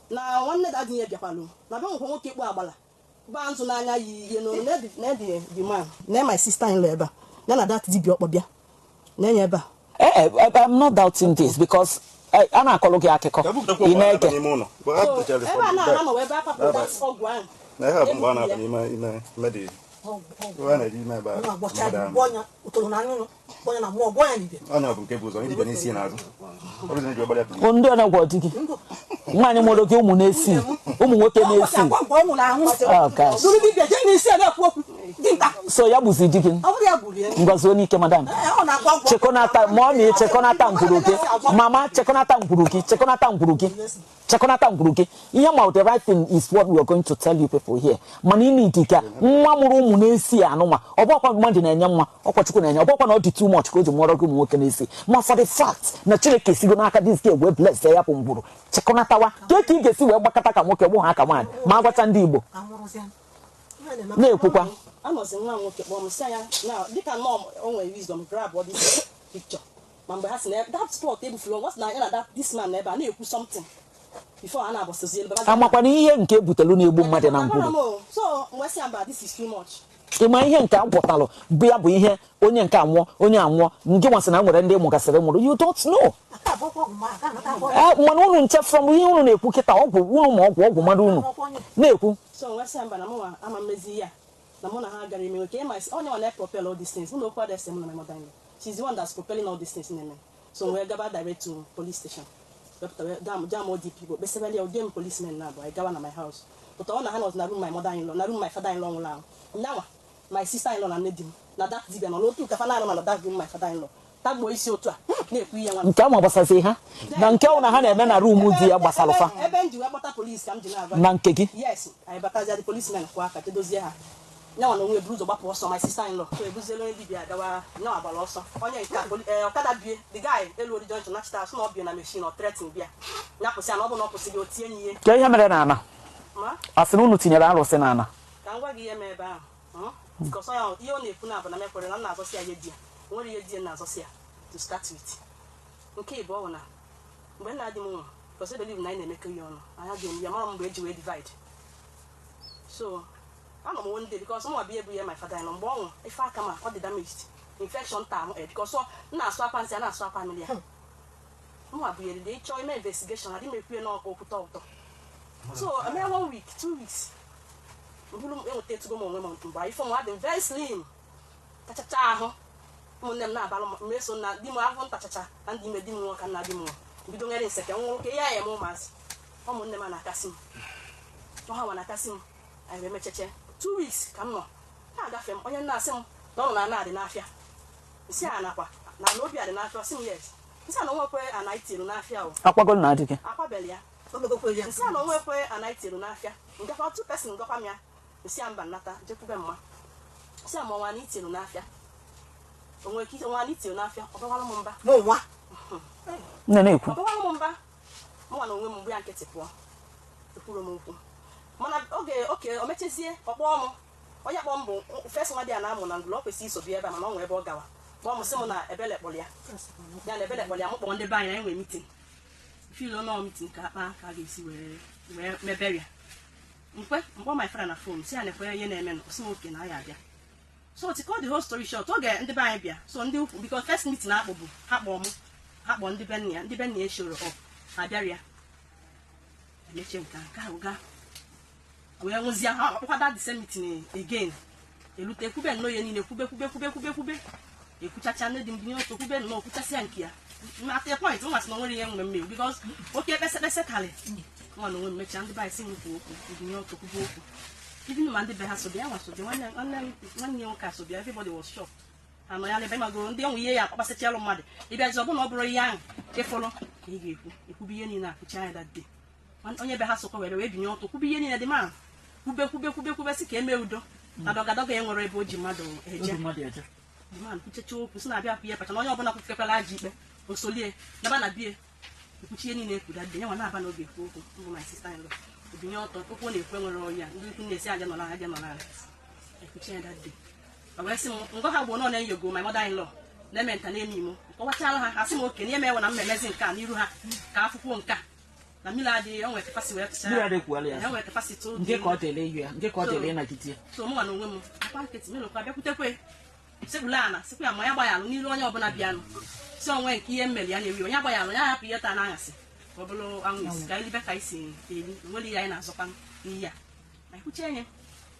na one day that ye biakwalo na be nko nwoke kpu agbala ba nzu na anya yi no na the man na my sister in law eba na that dibia okpobia na nya eba I'm not doubting this because ana akọlụ gị akụkọ ị na-ege ebe na no we ba papa that's all grand na ha bụ mba na ime medi wa na di me ba bonya utolo na nyu bonya na mo bonya ni anya bụ nke bụ ụzọ ndị na-esi n'azụ ọ bụ ndị ọgbara o ndị na gwa di gị nwaanyị mụrụ gị ụmụ na-esi ụmụ nwoke na-esi so ya bụzi di gị ngozi onye ike madam chekonata mommy chekonata ngwuru gị mama chekonata ngwuru gị chekonata ngwuru gị chekonata ngwuru gị ihe ma the right thing is what we are going to tell you people here mana ị need ka nwa mụrụ ụmụ na-esi anụnwa ọ bụkwa mmadụ na-enye nwa ọkwa Chukwu na-enye ọ bụkwa na ọ dị too much ka o ji mụọrọ gị ụmụ nwoke na-esi ma for the fact na Chineke sigo n'aka dis girl wee bless ya bụ ngwuru chekonatawa ka ị ga-esi wee gbakọta ka nwoke gbụ ha ka nwaanyị ma agwacha ndị Igbo na-ekwukwa anozi nwa nwoke kpọm si ya na dịka norm onwe wisdom grab all this picture ma mgbe ha si na that spot table floor what's na ya na that this man ebe a na-ekwu something before I was amakwa na ihe nke ebutelu na-egbu mmadụ na ngwuru so mwesi amba this is too much ịma ihe nke agwọtalụ bụ ya bụ ihe onye nke anwụọ onye anwụọ nke nwasị na nwere ndị mụgasịrị mụrụ you don't know mana unu nche from ihe unu na-ekwu kịta ọgwụ unu ma ọgwụ mmadụ unu na-ekwu so mwesi amba na mụnwa ama mmezi ya na mụ na ha gara ime nke onye nwa na-propel all these things mụ na okwu adịsị mụ na my mother-in-law she's the one that's propelling all these things in so we gaba direct to police station jam all the people basically I'll do policemen now but I go to my house but all na hand was na room my mother-in-law na room my father-in-law now my sister-in-law na nedim na that dibia no tu ka fa na that room my father-in-law tagbo isi otu a na-ekwu ihe nwa nke ma gbasazi ha na nke una ha na-eme na room di ya gbasalụ fa ebe nji we gbata police ka m ji na-agwa na nke gị yes I batazi the policemen kwa aka tedozie ha nyawa na onwe bruzo gbapụ ọsọ my sister-in-law so ebuzelo onye dibia gawa nyawa agbala ọsọ onye nke ọkada bie the guy elu ori joint na chita so na obio na machine or threatening bia nya kwụsị na ọ bụ na ọ kwụsị gị otie nye ke ihe mere na ana asị na unu tinyere alụsị na ana ka ngwa gị ihe mee ebe ahụ because ya ihe ọ na-ekwu na abụ na mekwere na nna azọsi ya ihe di nwere ihe di na azọsi ya to start with nke ịbụ ọwụ na mgbe nna dị m nwa because I believe na anyị na-emekọ ihe ọnụ anya dị ya mara mgbe eji wee divide so I'm one day because I'm be able to my father and born if I come out the damaged infection time because so now swap and say na swap family. No be the joy my investigation I didn't make you know so I mean 1 week 2 weeks we will take to go on buy from what very slim ta ho mo nem na abalo me so na di mo avon ta and di me di mo kan na di mo bi do ngere second wo ke ya mo mas o mo nem na kasim to ha wana kasim I me cheche 2 weeks ka m nọ na-agafe m onye nna-asị m na ọ nọ na adị n'afịa isi anakwa na n'obi adị n'afịa ọsị m yes isi ana onwekwe ana itiru n'afịa o akwago na adị gị akwabeli ya isi ana onwekwe ana itiru n'afịa ngakwa 2 person ngakwa m ya isi mba nnata jekwube mma isi ama ọnwa na itiru n'afịa onwe ike ọnwa na itiru n'afịa ọbawara m mba n'ụwa nne na-ekwu ọbawara m mba mụnwa na onwe m mgbe ya nkịtị pụọ ekwuru m okwu mana oge o mechezie ọkpọ ọmụ onye kpọ m bụ first nwa dị ya na amụ na ngụlọ o kwesịrị iso bi ebe mana ọ nwere ebe ọ gawa kpọọ m sị m na ebele kpọrọ ya ya na ebele kpọrọ ya m kpọọ ndị be anyị na enwe mitin filo nọ mitin ka akpa ka a ga-esi wee mebere ya mkpọ my friend na phone si ya na-ekwe ihe na-eme na osi m oke na ya abịa so to cut the whole story short oge ndị be anyị bịa so ndị ukwu because first meeting akpọ bụ ha kpọọ ndị be nna ya shoro up ha bịara ya emeche nke ahụ gaa we nwụzia ha akpọkwada the same meeting again elute ekwube nnọọ ya niile kwube ekwuchacha nne dị mbinye otu kwube nnọọ kwuchasịa nke ya at a point nwa sị na nwere ihe mgbe mmiri because oke ekpesị kalị nwa na onwe mmecha ndị baịsị nkwu okwu mbinye otu kwube okwu even ma ndị be ha so bịa nwa so bịa nwanne ya nwoke so bịa everybody was shocked anọ ya lebe magoro ndị enwe ihe ya akpọkpasịcha alụ mmadụ ịbịazi ọ bụrụ na ọ bụrụ ihe ahụ ịfọrọ ka ị ga-ekwu ekwube ihe niile akwụcha ya that day onye be ha sokwa were wee binye ọtụ kwube ihe niile dị ma kwube si ka eme udo na dọgadoga ya nwere ebe o ji mmadụ eje dịman kwuchecha okwu si na-abịa akwụ ya pacha na onye ọbụla kwufekwala aja ikpe osolie daba na bie ekwuchi ihe niile ekwuda dị ya nwa na-aba n'oge ekwu okwu mbụ my sister-in-law obinye ọtọ okwu na-ekwe nwere ọya ndị ikwu na-esi aja nọ n'ala ekwuchi ya dade wee sị m ngọ ha gbo nọ na enyogo my mother-in-law na-eme nta na-eme imo kọwachala ha asị m oke na ihe mewe na mmemezi nke a n'iru ha ka akwụkwọ nke a na mila dị onwe kapasiti wee tụcha mila dị kwuola ya enwe kapasiti oge nke ka ọ tele ihu ya nke ka ọ tele na kiti so mụ na onwe m akwa nkịtị melo ka bịakwutekwe sekpula ana sikwa ya ma ya gbaya alụ n'iru onye ọbụla bịanụ si onwe nke ihe mmeli ya na-eri onye gbaya alụ ya hapụ ihe taa n'anyasị ka ọ bụrụ anwụ isi ka elibe ka isi eri nwere ihe anyị na-azọkwa n'iyi ya na ikwuche enye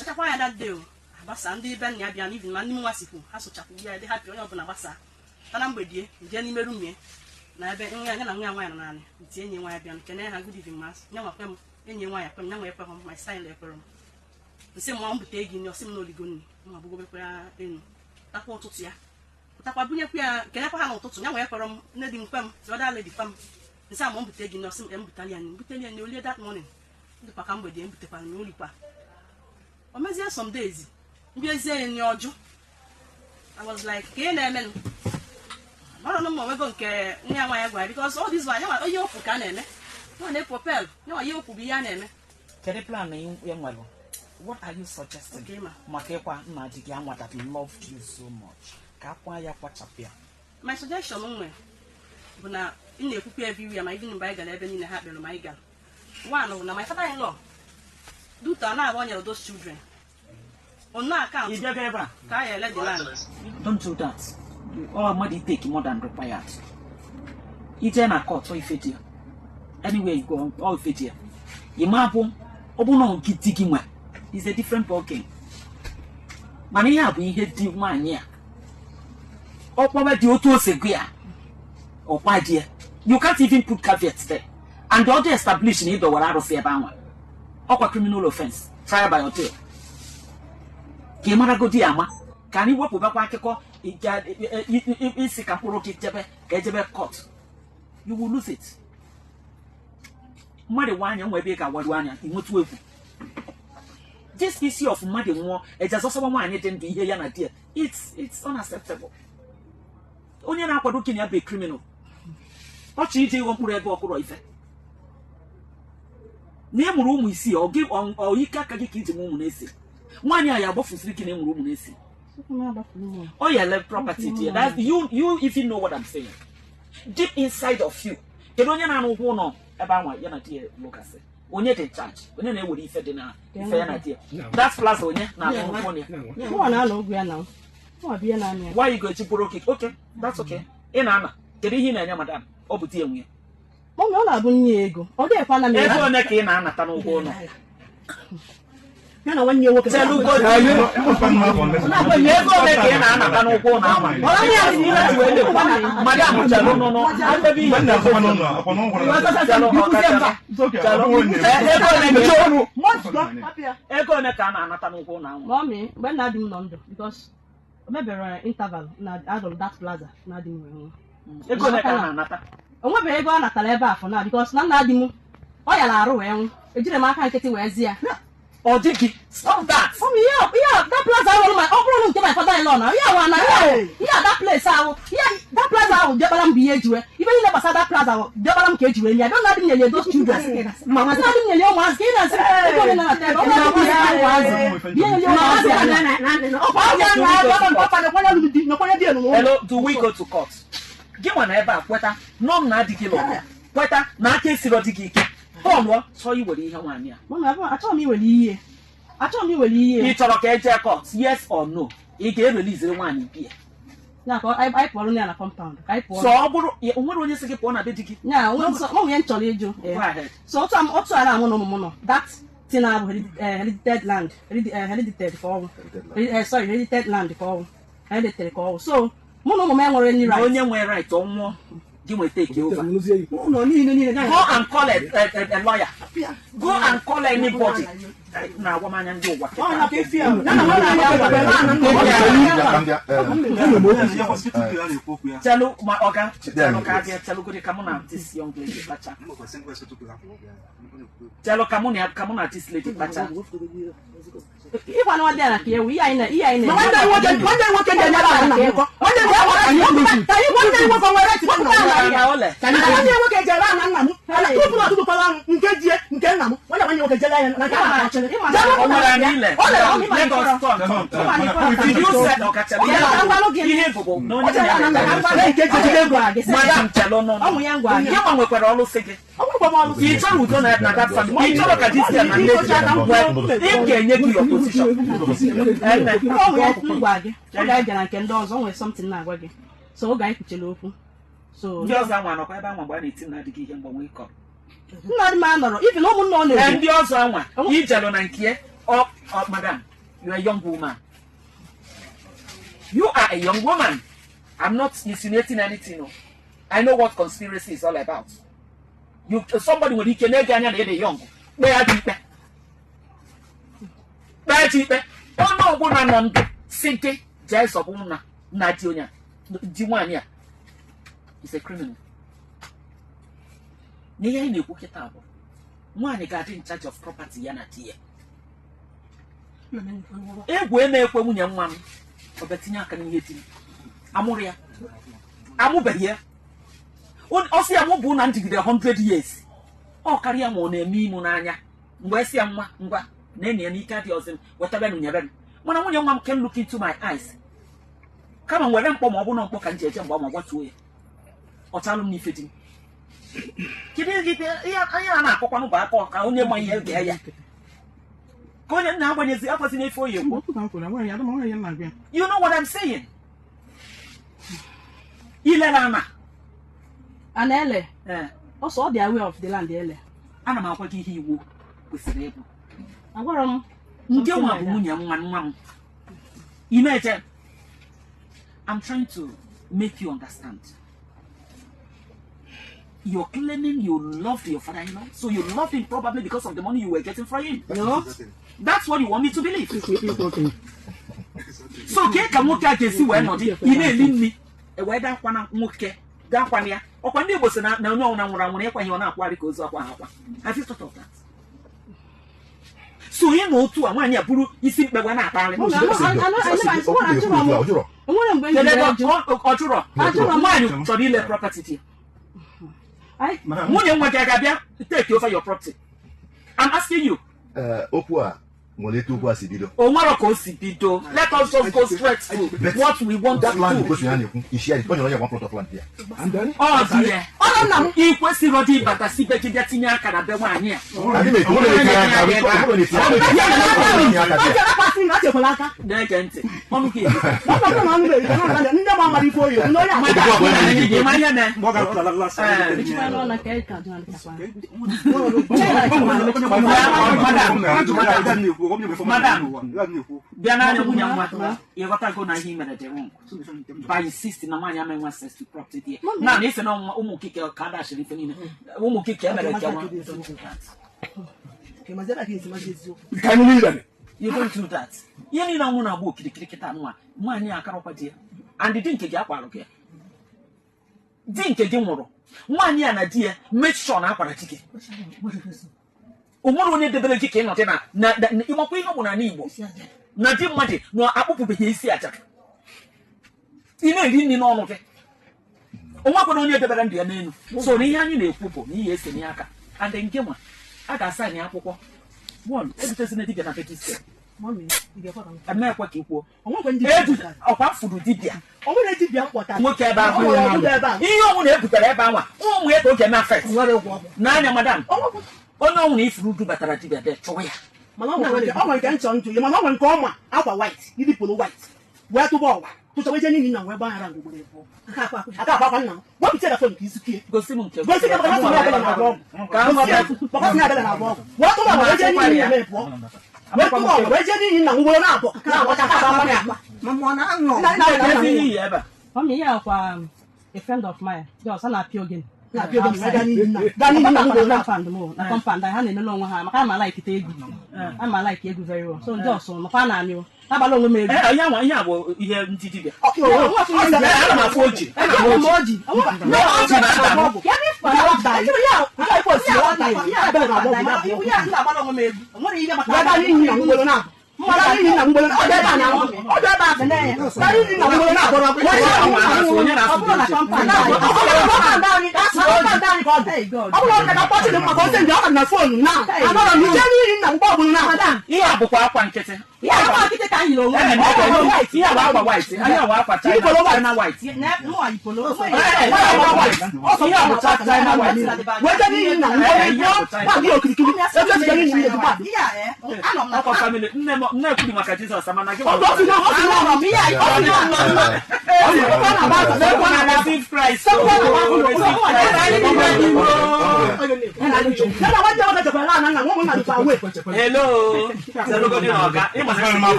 echakwa ya dade o agbasa ndị be nna ya bịa n'ibi ma ndị m nwasikwu ha sochapụ ya dị hapụ onye ọbụla gbasa ta na mgbedie jee n'ime rumie na ebe nwa ya na nwa nwaanyị nọ naanị iti enyi nwaanyị bịa kene ha good evening mas nya nwakwe m enyi nwaanyị kwe m nya nwa ekwe m my style ekwere m nsị m mbute egi nri ọsị m n'oligo nri m agbụgobekwa ya enu takwa ụtụtụ ya pụtakwa bunyekwa ya kenekwa ha n'ụtụtụ nya nwa ekwere m nne dị nkwe m ti ọda ledi kwa m nsị a ma mbute egi nri ọsị m mbutali ya nri mbuteli ya nri olie that morning dịkwa ka mgbede mbutekwara na olikwa o mezie some days mbiezie ya nri ọjụ I was like ka ị na-eme m I don't know wego nke nwa nwaanyị gwa because all this one onye okwu ka na-eme nwa na-propel nwa ihe okwu bụ ihe a na-eme kedu plan ya nwere what are you suggesting maka ịkwa nna di gị anwa that loved you so much ka akwa ya kwachapụ ya my suggestion nwe bụ na ị na-ekwukwa everywhere ma even mgbe anyị gara ebe niile ha kpere ma anyị gara One, my father-in-law. Do to now one of those children. On no account. Is there ever? Can let the land? Don't do that. All money take more than required. It's in a court, so if it here. Anywhere you go, all fit here. Imagine, Obono Kitty is a different ballgame. Money have been here, deep 1 year. Or probably you to Seguia. Or my dear, you can't even put caveats there. And the other establishing it or out of fear bound. Or criminal offense, trial by hotel. Kimara go diama. Can you work with a quackle? It's a capuro Jebe court. You will lose it. Mother one and Webeka Wadwana in what way. This issue of muddy war, it's just also one didn't be here, dear. It's unacceptable. Only an apple looking at a criminal. What you do won't put a book or effect. Name room we see or give on or you can't get to woman. 1 year above sleeping in room. Oh, yeah, left property here. That's you if you know what I'm saying. Deep inside of you. You don't know who know about what you're not here, Lucas. When you're in charge, when you would if dinner, that's plus when you're not why you go to broke it? Okay, that's okay. In Anna, get in here, madam. Obuti. Mama, I don't need go. Oh, they're fun. Everyone in Anna, Tano. No, when you walk, tell you go. Mommy, when I do London, because maybe interval, not out of that plaza, not doing. I'm going to go on at Taleba for now because none of them. Oh, yeah, I didn't mark it where's here. Or Dicky, stop that! Oh, yeah, that place I will my own to my father-in-law now. Yeah, that place I will, that place I will get on be even you never saw that plaza, Debalam cage when you don't let me those children. Mamma's not in your one's kids. Hello, do we go to court? Give one ever, Quetta, no, not the kilo. Quetta, not a silly. Oh, so you will hear 1 year. I told me when you You talk a court, yes or no. He can release the 1 year. Now, I put on a compound. So, what will you say upon a bit? Now, one you. So, I'm also around mono. That's in our hereditary land, hereditary form. Sorry, hereditary land form, hereditary call. So, mono man or any right or more. You will take you over. Go and call a lawyer. Go and call anybody. Now, woman, and do what? Tell my organ. Tell come on, this young lady. Tell come on, this lady. If I know that here, we are in the ear. One day, what can you something now. So, guy, so, just one of my it's in the kitchen when we come. Not man, or even no one, and the other one. You tell on here, or madam, you are a young woman. You are a young woman. I'm not insinuating anything. I know what conspiracy is all about. You somebody will can a young. Where are you? Oh no, woman on Sinti, Jess of Una, Nationia, Dimania. Is a criminal. Near any book it up. One got in charge of property, Yanatia. When they were young one, or Bettina can get him. Amoria. Amuba here. One also a mobile until the 100 years. Oh, carry a mon and me, Monania. Where's Yamma, Nanny and Icatios, whatever in your bed. When a young man can look into my eyes. Come on, where I'm from, I won't book and judge and what way. Or tell me fitting. Kidi ya na akokwa no ba ka ka onye man ye bia ya. Ko onye na agbanyezi akwasi na efo ye ko. You know what I'm saying? Ilelana. Anele. Also they are aware of the land ele. Ana ma akwaki ihe iwu kwesịrị ịbụ. Agwara m Nke nwa bụ nwunye nwa m. Imagine. I'm trying to make you understand. You're claiming you loved your father-in-law, so you loved him probably because of the money you were getting from him. no. That's what you want me to believe. So, ke ka nwoke a ga-esi wee nọdị ị na-eli nri wee dakwana nwoke dakwana ya ọkwa ndị Igbo si na onye ọnwụna nwụrụ anwụrụ ịkwa ihe ọ na-akwari ka ozu akwa ha akwa. Have you thought of that? So ị na otu a nwaanyị a bụrụ isi mkpegwa na-akparị ọjụrọ nwaanyị chọrọ ile property dị nwunye nwa gị ga-abịa take over your property. I'm asking you. Okwu a molete okwu a si bido. O nwere ka o si bido. Let us just go straight to what we want to do. Land goes behind you. You share it. Onye onye one plot of land here. And then oh dear. Ọ na m ikwesịrị ọdị ịbata si be gị bịa tinye aka na be nwaanyị a. Na-ege ntị. Ọnụ ka Biana nwunye nwa ịghọta go na ihe mere dị wrong by insisting na nwaanyị amenwe access to property there. Na isi na ụmụ kike ka adashiri ife niile ụmụ kike emere nke nwa. You don't do that. Ihe niile nwụ na agba okirikiri kịta nwa nwaanyị akarọkwa di ya and di nke gị akwarụ gị di nke gị nwụrụ nwaanyị a na di ya make sure na akwara di gị. Ụmụrụ onye debere gị ka ị nọdị na ịmakwa ihe ọ bụ na Igbo na di mmadụ na akpụpụbeghị isi aja ị na-eri nri n'ọnụ gị onwekwana onye debere ndụ ya n'elu. So na ihe anyị na-ekwu bụ na ihe ese n'aka and nke nwa a ga-asa anyị akwụkwọ one ebutezina dibịa na bekee emekwe ka ikwuo ọkwa furu dibịa nwoke ebe ahụ ihe ọnwụ na-ebutere ebe anwa ụmụ ya ka oge na-afet n'anya madam onye ọnwụ na ifuru dubatara dibịa dị chụwa ya mana ọ nwere nke nchọ njụ ya mana ọ nwere nke ọma akwa white ili polo white wee tụba ọwa tụcha weje n'ihi na wee gbaghara ngwugboro ebuo aka akwa nna m wepụta telefon ka isi gosi m nke gosi ka ọ na-abịa na agba ọgwụ wee tụba ọwa weje n'ihi na eme pụọ wee tụba ọwa weje n'ihi na ngwugboro na-abụọ na-agbacha aka akwa ebe Mommy, yeah, a friend of mine. Just an appeal again. compound. I had no longer I'm like it. I'm like it very well. So just on my new. I'm alone with me. I am here in TTV.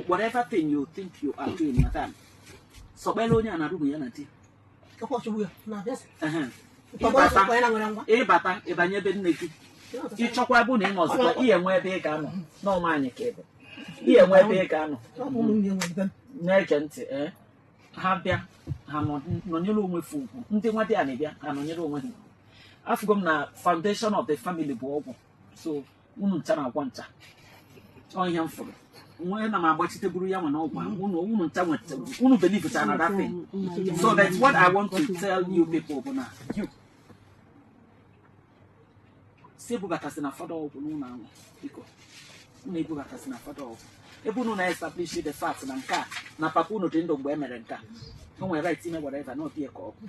Whatever thing you think you are doing, madam, So belo nya na rubu ya na ti. Ko chu ya na bes. Ịbata ịbanye ebe nne gị ịchọkwa bụ na ị nọzikwa ihe nwe ebe ị ga-anọ n'ọma anyị ka ebe ihe nwe ebe ị ga-anọ na-ege ntị ha bịa ha nọnyere onwe fa ugwu ndị nwa dị a na-ebịa ha nọnyere onwe ha afụgo m na foundation of the family bụ ọgwụ so unu ncha na-agwọ ncha ọ ihe m fụrụ nwe na m agbachite buru ya nwe na ọgwụ unu ncha nweta unu believe na that thing. So that's what I want to tell you people bụ na you si ebubatasị na fada ọgwụ n'ụlọ ahụ biko unu ebubatasị na fada ọgwụ ebe unu na-establish the fact na nke a na papa unu dị ndụ mgbe e mere nke a o nwere right ime whatever not here ka ọ bụ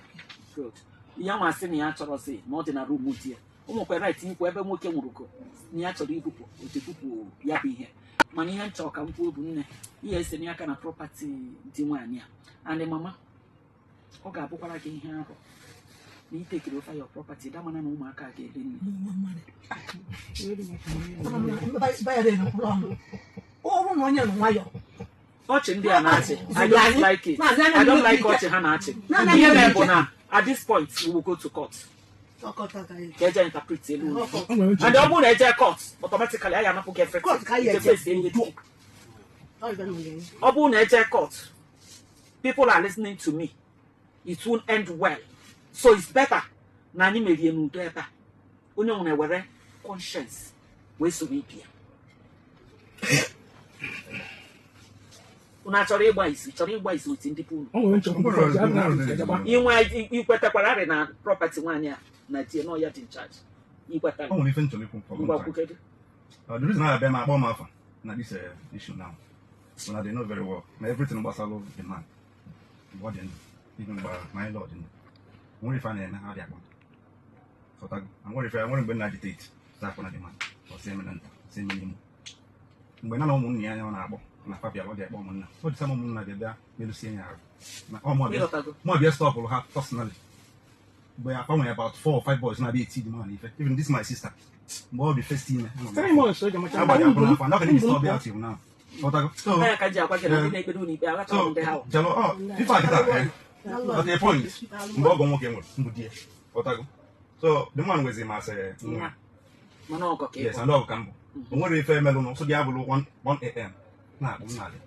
good ya nwa sị na ya chọrọzi na ọ dị na room di ya o nwekwa right ikwu ebe nwoke nwụrụ ko na ya chọrọ ibupụ otebupụ ya bụ ihe mana ihe nchọ ka m kwuo bụ nne ihe ese n'aka na property dị nwaanyị a and mama ọ ga-abụkwara gị ihe ahụ na itekere ofe your property da mana na ụmụaka ga-ebe nne ọchị ndị a na-achị I don't like it. I don't like ọchị ha na-achị ihe mere bụ na at this point we will go to court Keja interpret elu and ọ bụrụ na eje court automatically I am apụghị everything ọ bụrụ na eje court people are listening to me it won't end well. So it's better na anyị merie n'udo ebe a onye nwere were conscience wee soro ibi ya unu chọrọ ịgba isi otu ndị pụrụ inwe ikwetakwara arị na property nwaanyị a na tie no ya dị in charge ikwetara I even to the reason I have my mom offer na this issue now so they know very well na everything about all the man what even by my lord when if I na how they are so that I'm worried if I want to be agitate that one the man or same minimum when I know money I na abo na papia what they are bomb na so some money na dey there you see ya na more be stop will have personally but I found about 4 or 5 boys na be the man even this my sister more the first team 3 months so jama I'm not going to stop there till now so if I get that at a point mbo go nwoke nwere mbudie otago so the man was him as yes and all cambo onwere ife melu no so dia bulu 1 am na akpu na ade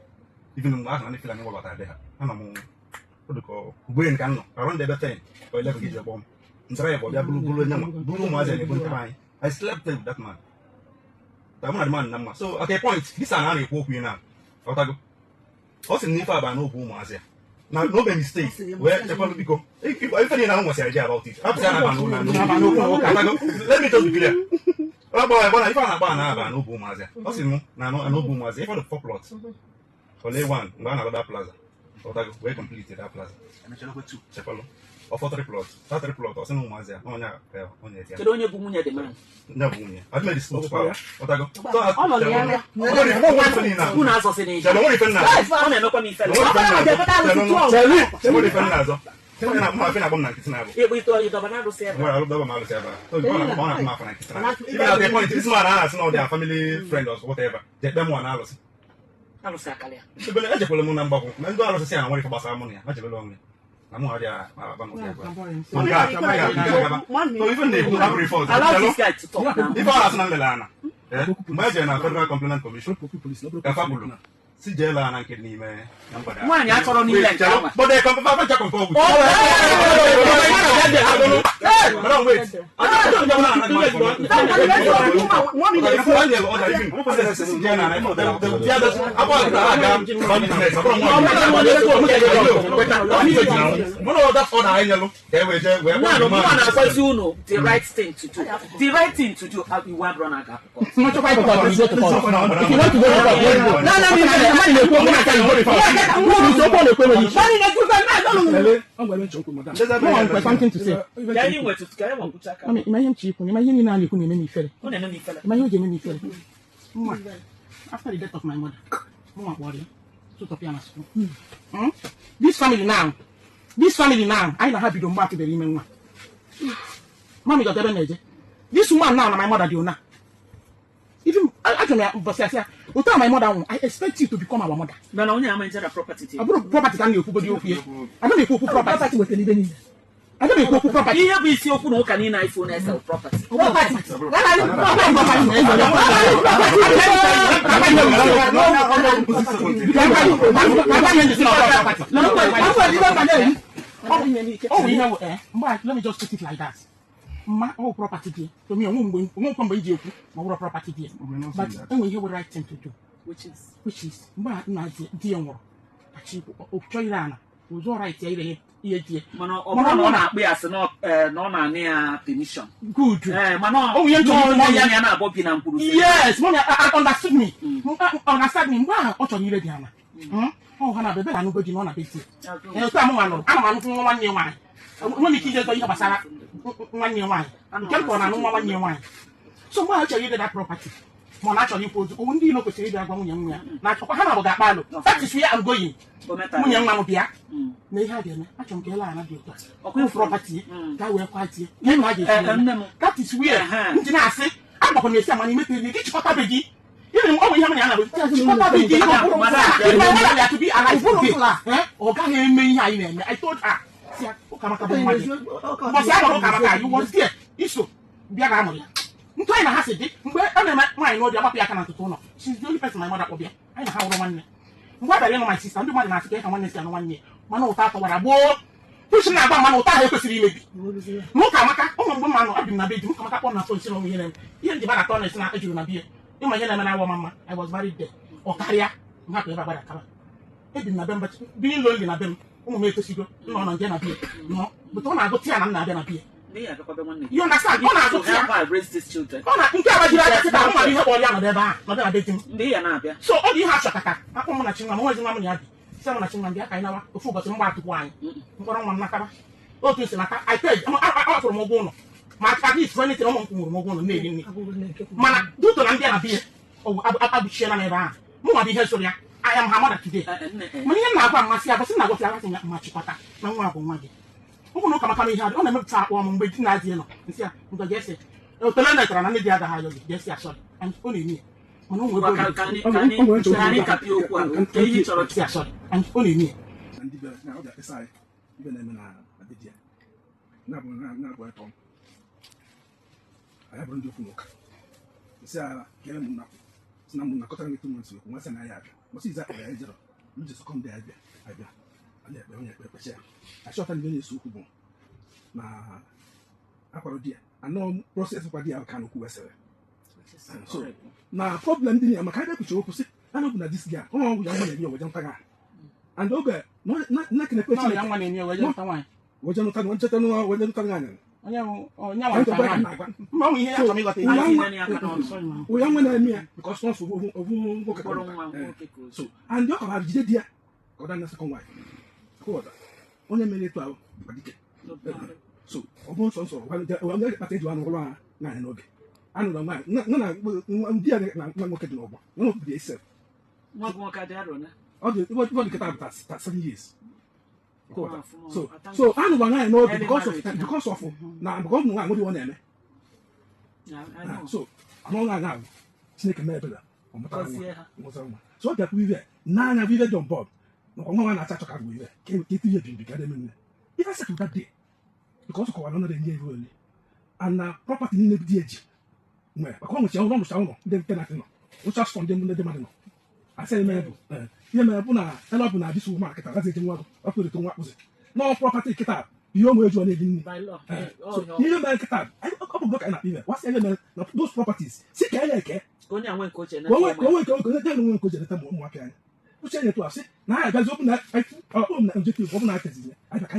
even mgbe ahụ na feel na wala ade ha ana mo odoko gbe nka no around the 10 or 11 gije bomb drive bia bulu nyama bulu mo aze ne bo nkai I slept with that man the man number so at a point this an na ekwu okwu na otago o si ni fa ba na obu mo aze now, no mistake. Where the people go. If you know what's the idea about it, let me just be clear. Oh boy, if I have no boom as what's it no? No boom as if on the 4 plots. Only one another plaza. We completed that plaza. And I go 2 Chapalo. Or 3 plots. 3 plots or some more there. On your boom the man. No boom. I've made this small power. What I go. Family friend or whatever. Get them one hours. I was like, I just will number. I'm going to say I'm worried about money. I just belong. I'm already so even they have reforms. Allow this guy to talk now. If I was not Melana, imagine a federal complaint commission. Si jela na kidney me number that. One ya choro ni le jalo. But they come back to confirm. Oh, wait. I don't know the right thing to do. The right thing to do. You want run a gap. If you want to go to I have something to say. After the death of my mother, this family now, I know how to back to the women. Mommy got this woman now, my mother, do not. Even I my mother, I expect you to become our mother. No, no, only I'm into the property. I brought property can you put you here. I don't need property with any. I don't need property. You have been open who can in iPhone as a property. Oh, you know, let me just put it like that. My whole property here. To me, I won't come by you. My whole property here. But when you have the right thing to do, which is, my dear one, achieve of Choirana was all right here. Mano, we are not near permission. Good. Mano, oh, you're talking. Yes, I understood me. Understand me. Wow, what are you ready, Anna? Oh, Hannah, the better nobody on a bit. I'm one near wine. When you just go, Basara, 1 year wine. I'm going to 1 year wine. So, why are you that property? More naturally, put only no potato young man. Not for Hannah, that battle. That is where I'm going. When young man be may have him. I don't care. I'm not property. That will quite here. That is weird. I say, I'm not going to say money. Make me get your baby. You know, we have another to be alive. Or can you mean I told her. You was there. Issue. Be a family. Trying to have it. I know the other people to turn up. She's the only person my mother will be. I know how one. What I know my sister, do one ask and 1 year and 1 year. Man, what I bought. Pushing out man, what I have to see maybe. No, Kamaka, oh, man, I've been a bit. Come up on a position on here. You and the marathon is not a junior beer. In my young mama, I was married there. Or Taria, not ever by a car. It didn't November, being lonely in a bem, who made to see go, no, no, no, but when I got here, I'm not going to be. You understand? When I got here, I raised these children. Oh, I think I was not a dating. They are not there. So, all you have to attack. I come on a chinga, always money. Someone a chinga, I know, a fool, but some to wine. What on Nakaba? Oh, I paid, I'm from Mogono. My family is running to Mogono, maybe. Man, do to Landia beer. Oh, I'll be sharing around. More be here, so I am her mother today. When you know, I must have seen I was laughing at much pata. No one will money. Who will come here? On a top one, waiting as you know. And say, but yes, the letter and the other high. Yes, yes, sorry. And only me. And only me. And now that aside, even in a bit. Now, I have run to look. Say, get him now. Some cotton with 2 months. Once and I have. What is that? You just come there. I shot and many soup. Now, I know process of the can of so now, problem didn't I'm a kind of opposite. I don't know this guy. Oh, young man, you were and over, not can a question. Young man in your way. What you not want to know whether to we young men because once so and you have Jidia or than a second wife. Quarter. Only minute 12. So, almost also, when they package 1 or 9 okay. I don't know, no, dear, not look at over. No, be safe. What work at the other? Oh, what you get out that 7 years. So I know because of now I'm going to what do you want to so I'm not now snake and mebel so that we were now we were done Bob. No one attack we were came to you became if I said to that day because of another year early and property in the edge. Well, I come with your almost down, then nothing. Which just from them the money. I say, Mabel, you may have this market as it was up to the what was it? No property get up. You know where you need by law. You know, get up. I look at either. What's ever those properties? See, I only I went coach and I went coach at the time. Which I to us. Now I just open that. I can't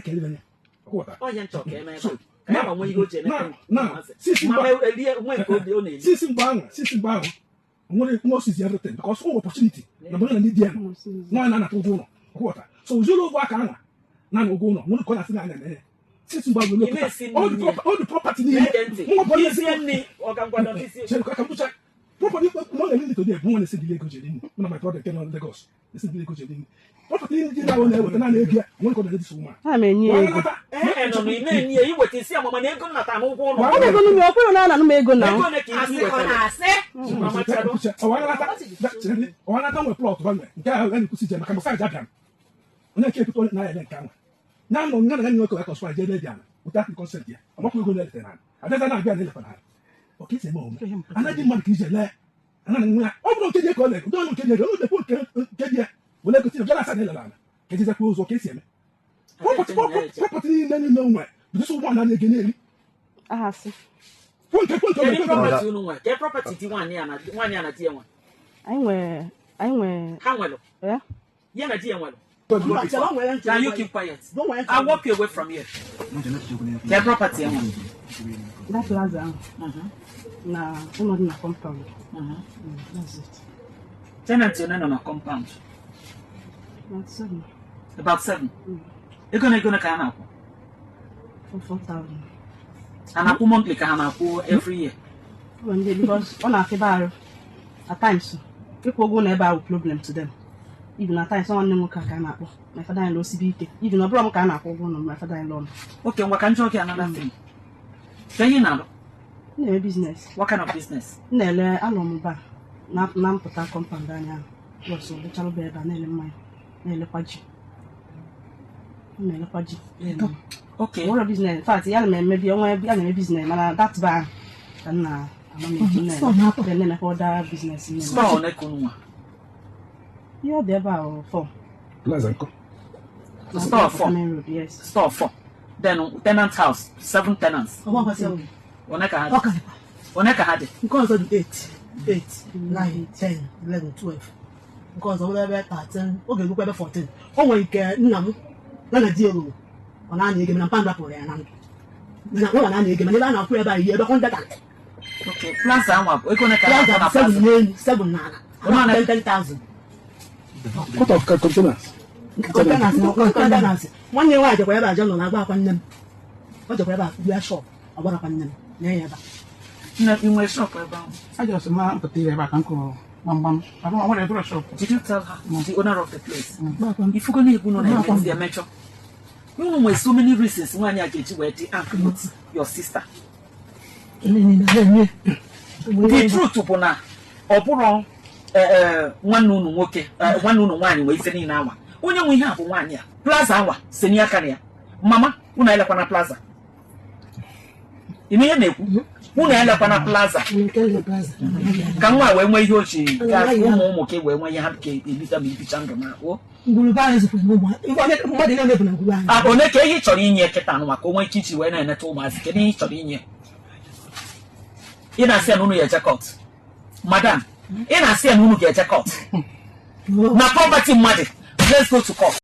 live in it. Quarter. Oh, you're talking. Now, when you go to now, since Bang, most is the other thing because all opportunity. The money need them. No, to quarter. So you know what? Now go on. One corner and since you all the property. Property, more than today, one is the Lagos. One of my brother came on Lagos. This is the Lagos. Property in the one with an idea, one called this woman. I mean, you. And on the name, you would see a woman, you're not a move on. I'm going to open on and make go now. One of them plot one. Then you see them come find that. And I keep it night and come. Now, none of them go to Ecospire, without consent here. I'm not going to let them. I don't know if I'm okay, c'est bon. On a dit mal qui j'ai là. On a dit collègue, don't get the poor get vous l'avez dit la salle là. Que des accords OK c'est mais. Property no way. This one on again. Ah, see. Property no way. Get property one year na tie one. I went. How well? Yeah. Yeah, na tie one. Can you keep quiet? I'll walk you away from here. Get property one. That plaza. Na na compound. That's it. Tenant you on a compound. That's 7. About 7. You're gonna come up. For 4,000. And I monthly can every year. One day because on our bar at times people go never have problem to them. Even at times someone no can up. My father in law CBT. Even a problem can up on my father in law. Okay, what can you another thing? Can you now? No business. What kind of business? Nele alomba. Na put compound down. Also the child bed and nele mine. Nele kwaji. Okay. What a business. In fact, maybe only business. Man, that's bad. And I'm not then other business. Store on Ekunwa. You're there about 4. Plaza. Store 4. Road, yes. Store 4. Then tenant house, 7 tenants. Oneka had it. Because of 8, 9, 10, 11, 12. Because of whatever pattern, okay, look at 14. Oh, we can no deal. On any game and panda for an no one any game and I know whereby you don't want that. Okay, Plaza, we're going to have 7 nana. 10,000. What of containers? Containers. 1 year I where I don't know about them. What the web we are shop about upon them. Never. Not in my shop about. I just put the back uncle. I don't want to do a shop. Did you tell her the owner of the place? If you're going to go on the metro, you know why so many reasons why you get where the uncle your sister. The truth to Bona or Boron one noon okay, 1 noon wine wasting in hour. Only we have 1 year. Plaza hour, senior career. Mama, unaela kwa plaza. Ine unaela kwa plaza. Kama wewe hiyo chi, kama umo ke wewe ya habike ibita bichanga ma wo. Nguluba ezo kwa mwadi na nebu na nguluba. Ah, oneke hi chori inye ketanu maka onwe kichi we na to ma sike ni chori inye. Ina se nunu ya jacket. Madam, ina se nunu ya jacket. Na property money. Let's go to court.